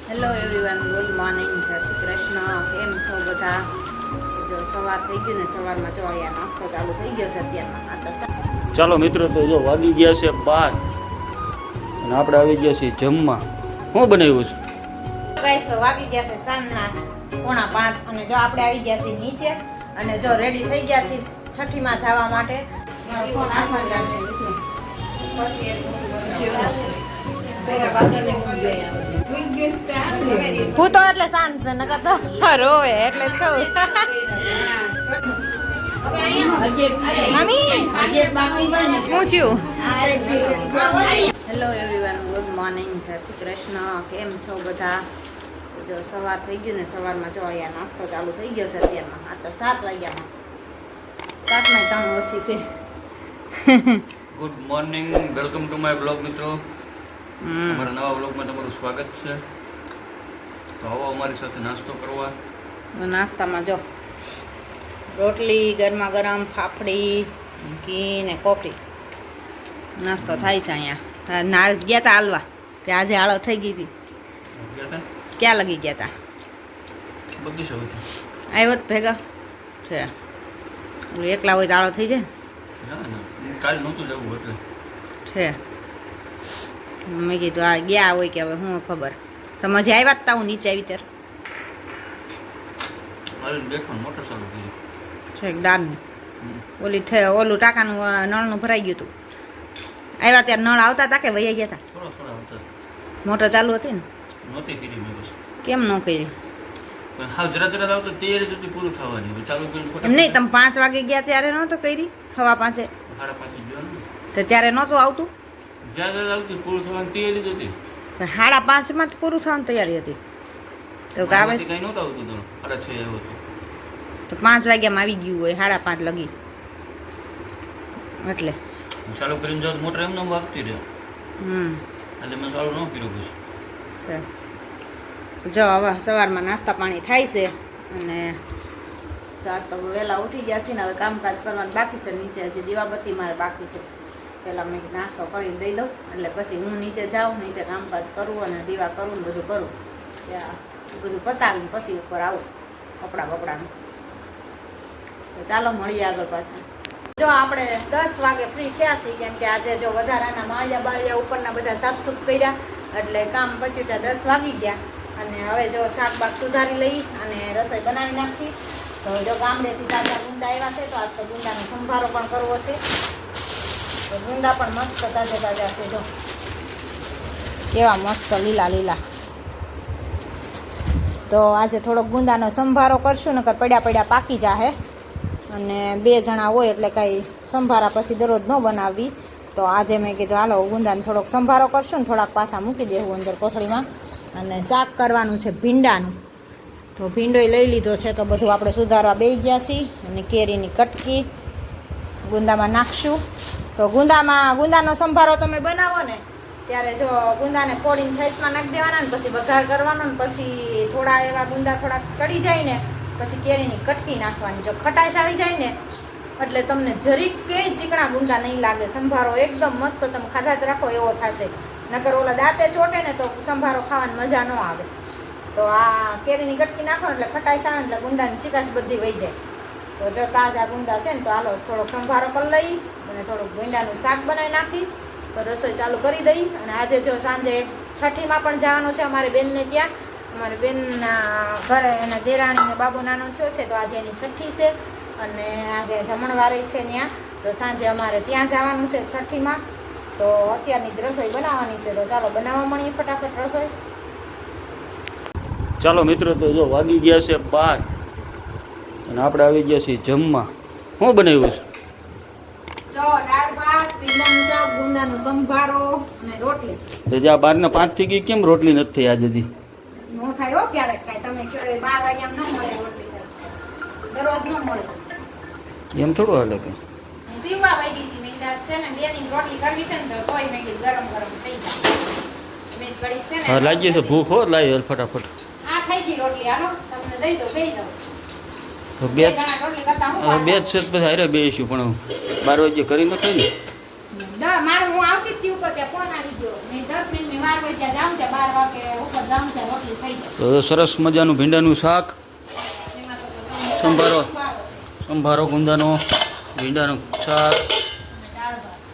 Hello everyone, good morning, જય શ્રી કૃષ્ણ. કેમ છો બધા? જો સવાર થઈ ગયું ને, સવારમાં જો અહીંયા નાસ્તો ચાલુ થઈ ગયો છે અત્યારમાં. આ તો ચાલો મિત્રો, તો જો વાગી ગયા છે 12 અને આપણે આવી ગયા છીએ જમવા. શું બનાવ્યું છે ગાઈસ? તો વાગી ગયા છે સાંજના 4:45 અને જો આપણે આવી ગયા છીએ નીચે અને જો રેડી થઈ ગયા છીએ છઠ્ઠીમાં જવા માટે. હું તો એટલે શાંત છે, નકર તો રોવે એટલે જ કહું. મમ્મી હું છું. હેલો એવરીવન, ગુડ મોર્નિંગ, જય શ્રી કૃષ્ણ. કેમ છો બધા? જો સવાર થઈ ગયું ને, સવારમાં જો અહીંયા નાસ્તો ચાલુ થઈ ગયો છે અત્યારમાં. આ તો 7 વાગ્યામાં, 7:03 ઓછી છે. Good morning, welcome to my blog મિત્રો. અમારા નવા બ્લોગમાં તમારું સ્વાગત છે. તો આવો અમારી સાથે નાસ્તો કરવા. નાસ્તામાં જો રોટલી, ગરમા ગરમ ફાફડી, ઘી ને કોફી નાસ્તો થાય છે અહીંયા. ના ગયા હતા હાલવા કે આજે હાળો થઈ ગઈ હતી. ક્યાં લગી ગયા હતા? બગીચો આવ્યો જ ભેગા છે. એકલા હોય તો હાળો થઈ જાય ના, કાલ નહોતું જવું એટલે છે. મેં કીધું આ ગયા હોય કે હવે હું ખબર. તમે જે આવ્યા હતા હું નીચે આવી ત્યારે બેઠો મોટર ચાલુ થઈ છે દાળની ઓલું ટાંકાનું નળનું ભરાઈ ગયું હતું. આવ્યા ત્યારે નળ આવતા હતા કે વહી ગયા હતા? થોડા આવતા. મોટર ચાલુ હતી ને? નહોતી કરી મેં બસ. કેમ ન કરી? પણ હા જરા આવતો તૈયારી જતી પૂરું થવાની ચાલુ કરી. એમ નહીં, તમે 5 વાગે ગયા ત્યારે નહોતો કરી? 5:15 સાડા પાસે ગયો ને તો ત્યારે નહોતું આવતું? જ્યાં આવતી પૂરું થવાની તૈયારી જ હતી. 5:30 જ પૂરું થવાની તૈયારી હતી તો આવે કઈ નહોતું આવતું તો 6:30 આવ્યો હતો તો 5 વાગ્યામાં આવી ગયું હોય 5:30 લગી એટલે ચાલુ કરીને જાવ મોટર એમને વાગતી રહે. એટલે મેં ચાલુ ન કર્યું પછી. જો હવે સવારમાં નાસ્તા પાણી થાય છે અને ચાર તો વહેલા ઉઠી ગયા છે ને હવે કામકાજ કરવાનું બાકી છે. નીચે હજી દીવાબત્તી મારે બાકી છે. પહેલાં મેં નાસ્તો કરીને દઈ દઉં એટલે પછી હું નીચે જાઉં, નીચે કામકાજ કરું અને દીવા કરું ને બધું કરું. ત્યાં બધું પતાવીને પછી ઉપર આવું કપડાનું. તો ચાલો મળીએ આગળ પાછા. જો આપણે 10 વાગે ફ્રી થયા છીએ કેમ કે આજે જો વધારાના માળિયા બાળિયા ઉપરના બધા સાફસૂફ કર્યા એટલે કામ પત્યું ત્યાં 10 વાગી ગયા. અને હવે જો શાક બાક સુધારી લઈ અને રસોઈ બનાવી નાખી. તો જો ગામડેથી તાજા ગુંદા આવ્યા છે તો આજ તો ગુંદાનો સંભારો પણ કરવો છે. તો ગુંદા પણ મસ્ત તાજા છે. જો કેવા મસ્ત લીલા. તો આજે થોડોક ગુંદાનો સંભારો કરશું નકર પડ્યા પાકી જાહે. અને 2 જણા હોય એટલે કાંઈ સંભારા પછી દરરોજ ન બનાવવી. તો આજે મેં કીધું હાલો ગુંદાનો થોડોક સંભારો કરશું ને થોડાક પાછા મૂકી દેવું અંદર કોથળીમાં. અને શાક કરવાનું છે ભીંડાનું. તો ભીંડોય લઈ લીધો છે તો બધું આપણે સુધારવા બેસી ગયા છીએ. અને કેરીની કટકી ગુંદામાં નાખશું. તો ગુંદાનો સંભારો તમે બનાવો ને ત્યારે જો ગુંદાને ફોડીને સાઈઝમાં નાખી દેવાના ને પછી વઘાર કરવાનો ને પછી થોડા એવા ગુંદા થોડાક ચડી જાય ને પછી કેરીની કટકી નાખવાની. જો ખટાશ આવી જાય ને એટલે તમને જરીક કે ચીકણા ગુંદા નહીં લાગે. સંભારો એકદમ મસ્ત તમે ખાધા જ રાખો એવો થશે. નકર ઓલા દાંતે ચોટે ને તો સંભારો ખાવાની મજા ન આવે. તો આ કેરીની કટકી નાખો એટલે ખટાશ આવે એટલે ગુંદાની ચીકાશ બધી વહી જાય. તો જો તાજા ગુંદા છે ને તો હાલો થોડોક સંભારો કરી લઈ અને થોડુંક ભીંડાનું શાક બનાવી નાખી તો રસોઈ ચાલુ કરી દઈ. અને આજે જો સાંજે છઠ્ઠીમાં પણ જવાનું છે અમારી બેનને ત્યાં. અમારી બેનના ઘરે એના દેરાણી ને બાબો નાનો થયો છે તો આજે એની છઠ્ઠી છે અને આજે જમણવારી છે ત્યાં. તો સાંજે અમારે ત્યાં જવાનું છે છઠ્ઠીમાં. તો અત્યારની જ રસોઈ બનાવવાની છે. તો ચાલો બનાવવા મળીએ ફટાફટ રસોઈ. ચાલો મિત્રો, તો જો વાગી ગયા છે 12 અને આપણે આવી ગયા છીએ જમવા. શું બનાવ્યું છે? જો દાળ ભાત, ભીંડાનું શાક, ગુંદાનો સંભારો અને રોટલી. તો જ્યાં 12:05 થઈ ગઈ કેમ રોટલી નથી થઈ આજથી? નો થાય હો ક્યારેક કાંઈ. તમે 12 વાગ્યા ન મળે રોટલી, દરરોજ ન મળે. એમ થોડું હાલે કે સીવા વાગી હતી મેં છે ને બેની રોટલી કરવી છે ને તો તોય મેં ગરમ થઈ જાય. મેં કરી છે ને હા લાગી છે ભૂખ હો. લાવી ફટાફટ. આ થઈ ગઈ રોટલી. હાલો તમને દઈ દો, બેસી જાઓ. તો 2 જણા રોટલી કરતા હું 2 જ છે પછી હારે બેસીશું પણ 12 વાગે કરી નથી ને મારે હું આવતી જ હતી ઉપર ત્યાં ફોન આવી ગયો મેં 10 મિનિટની વાર હોય ત્યાં જાઉં ત્યાં 12 વાગે ઉપર જાઉં ત્યાં રોટલી થઈ જાય તો સરસ મજાનું ભીંડાનું શાક એમાં તો સંભારો. સંભારો છે સંભારો ગુંદાનો, ભીંડાનું શાક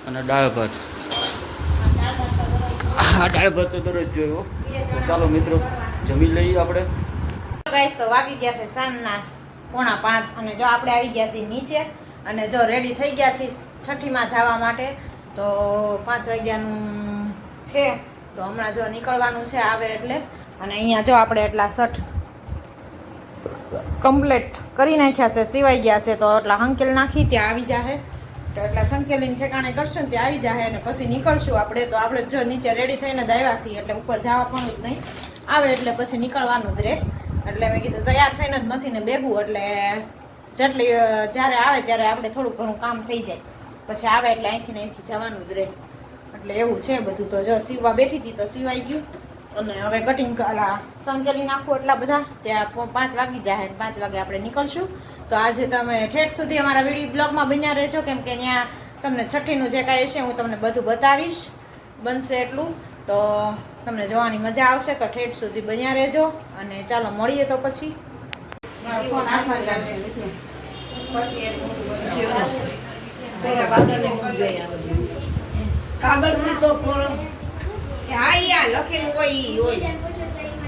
અને દાળ ભાત અને દાળ ભાત. દાળ ભાત તો દરરોજ આ દાળ ભાત તો દરરોજ જોયો. તો ચાલો મિત્રો જમી લઈએ આપણે. ગાઈસ તો વાગી ગયા છે સાંજના 4:45 અને જો આપણે આવી ગયા છીએ નીચે અને જો રેડી થઈ ગયા છીએ છઠ્ઠીમાં જવા માટે તો 5 વાગ્યાનું છે તો હમણાં જો નીકળવાનું છે આવે એટલે અને અહીંયા જો આપણે એટલા શર્ટ કમ્પ્લીટ કરી નાખ્યા છે સિવાઈ ગયા છે તો એટલા હંકેલ નાખી ત્યાં આવી જાહે તો એટલા સંકેલીને ઠેકાણે કરશું ને ત્યાં આવી જાહે અને પછી નીકળશું આપણે તો આપણે જો નીચે રેડી થઈને જ આવ્યા છીએ એટલે ઉપર જવા પણ જ નહીં આવે એટલે પછી નીકળવાનું જ રહે એટલે મેં કીધું તૈયાર થઈને જ મશીને બેહવું એટલે જેટલી જ્યારે આવે ત્યારે આપણે થોડું ઘણું કામ થઈ જાય પછી આવે એટલે અહીંથી ને અહીંથી જવાનું જ રહે એટલે એવું છે બધું તો જો સીવવા બેઠી હતી તો સીવાઈ ગયું અને હવે કટિંગ સંકેલી નાખવું એટલા બધા ત્યાં 5 વાગી જાય 5 વાગે આપણે નીકળશું તો આજે તમે ઠેઠ સુધી અમારા વિડીયો બ્લોગમાં બન્યા રહેજો કેમ કે ત્યાં તમને છઠ્ઠીનું જે કાંઈ હશે હું તમને બધું બતાવીશ બનશે એટલું તો તમને જોવાની મજા આવશે તો ઠેઠ સુધી બન્યા રહેજો અને ચાલો મળીએ તો પછી કાગળ બી તો ખોલો હા યા લખેલું હોય ઈ હોય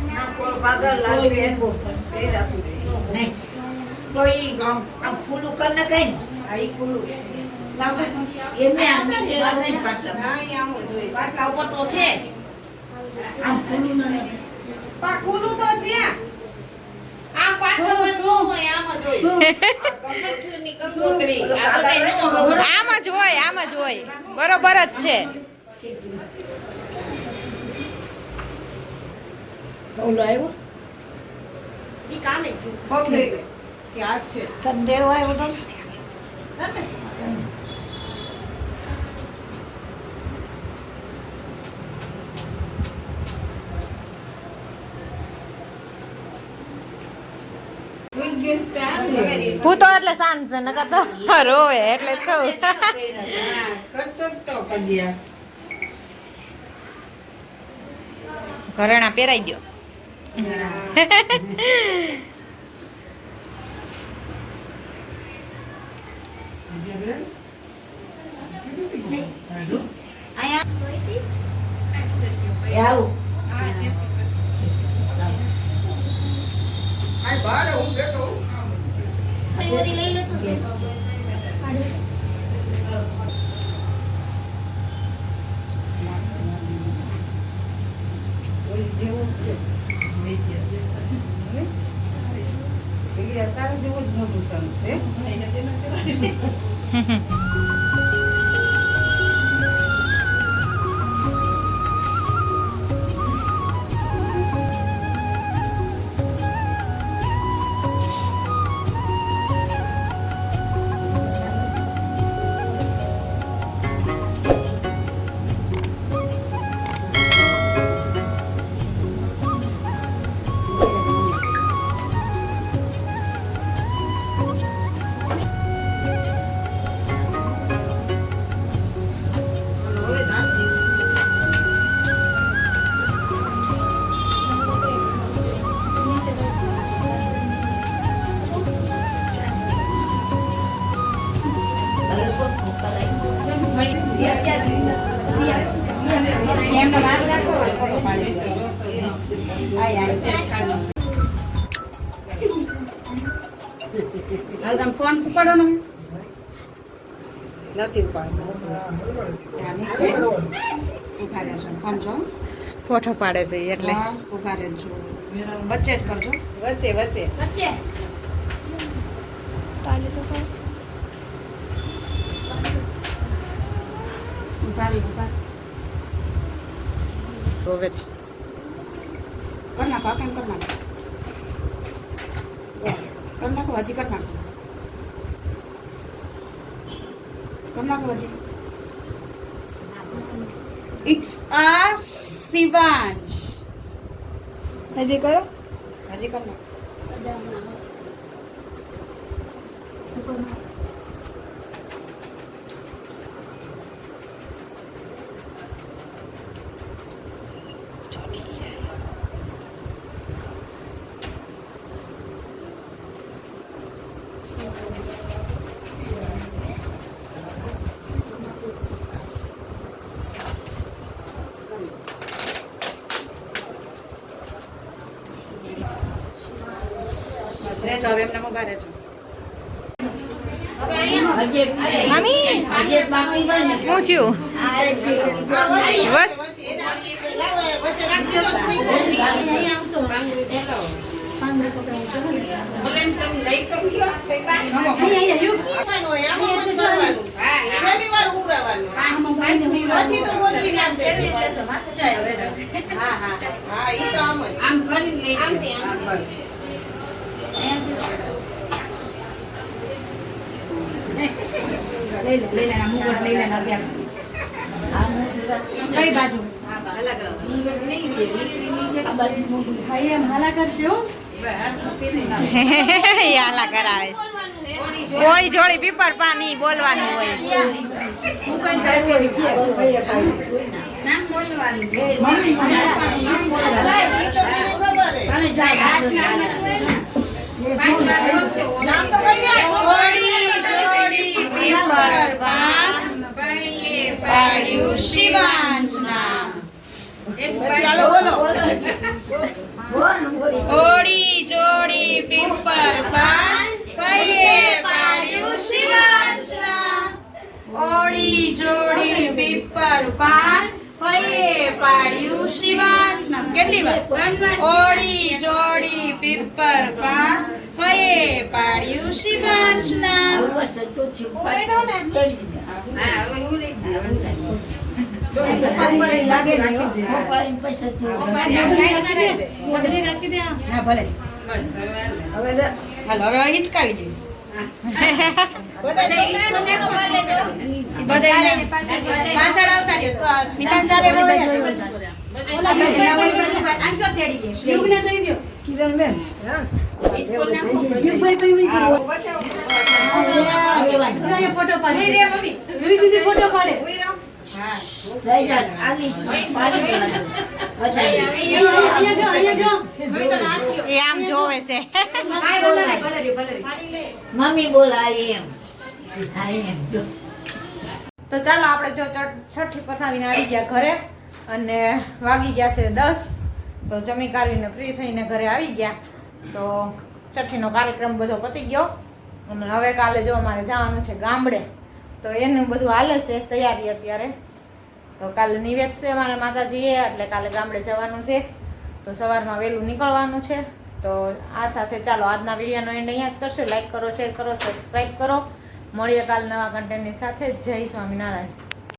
ના ખોલો કાગળ લાગે નહીં તો ઈ આમ ફૂલું કરીને કઈ આ ઈ ફૂલું છે એમને આમ નીચે લાગે ને પાટલા હા ઈ આમ જ હોય પાટલા ઉપર તો છે આમ ફૂલું નથી ખુલ્લું તો છે આમ પાટલા શું હોય આમ જ હોય કસોટીની કસોતરી આ તો કઈ ન હોય આમ જ હોય બરોબર જ છે ઓલો આવ્યો ઈ કામે પગ લઈ લે કે હાથ છે તને દેવો આવ્યો તો ભૂતો એટલે શાંત છે નકર તો રોવે એટલે કહું કરતો તો કજિયા ઘરેણા પહેરાઈ ગયો આવું જેવું છે તારે જેવું જ મોટું છે ફોન ઉપાડો ને નથી ઉપાડો ઉભા રહેજો ફોન છો ફોટો પાડે છે ઈ એટલે ઉભા રહેજો વચ્ચે જ કરજો વચ્ચે ઉભા રહી ઉભા તો હવે કર નાખો આ કેમ કર નાખો હજી કર નાખો હજી ઇટ્સ આ શિવાંશ હજી કરો હજી કર નાખો મમ્મી શું થયું બસ કઈ બાજુ હાલા કરજો યાલા કરાવે ઓળી જોડી પીપર પાણી બોલવાનું હોય ઓળી જોડી પીપર પાન પૈયે પાડ્યું શિવાંશના ઓળી જોડી પીપર પાન પૈયે પાડ્યું શિવાંશના કેટલી વાર ઓળી જોડી પીપર પાન પૈયે પાડ્યું શિવાંશના હવે હિચકાવી દે પાછળ આવતા રહ્યો તો મિતાન ચાલે ફોટો પાડે એ આમ જોવે છે મમ્મી બોલાય એમ તો ચાલો આપણે જો છઠ્ઠી પતાવીને આવી ગયા ઘરે અને વાગી ગયા છે 10 તો જમી કાઢીને ફ્રી થઈને ઘરે આવી ગયા તો છઠ્ઠીનો કાર્યક્રમ બધો પતી ગયો અને હવે કાલે જો અમારે જવાનું છે ગામડે તો એનું બધું હાલે છે તૈયારી અત્યારે તો કાલે નિવેદ છે અમારા માતાજીએ એટલે કાલે ગામડે જવાનું છે તો સવારમાં વહેલું નીકળવાનું છે તો આ સાથે ચાલો આજના વિડીયોનો એન્ડ અહીંયા જ કરશો લાઈક કરો શેર કરો સબસ્ક્રાઈબ કરો મળીએ કાલ નવા કન્ટેન્ટની સાથે જય સ્વામિનારાયણ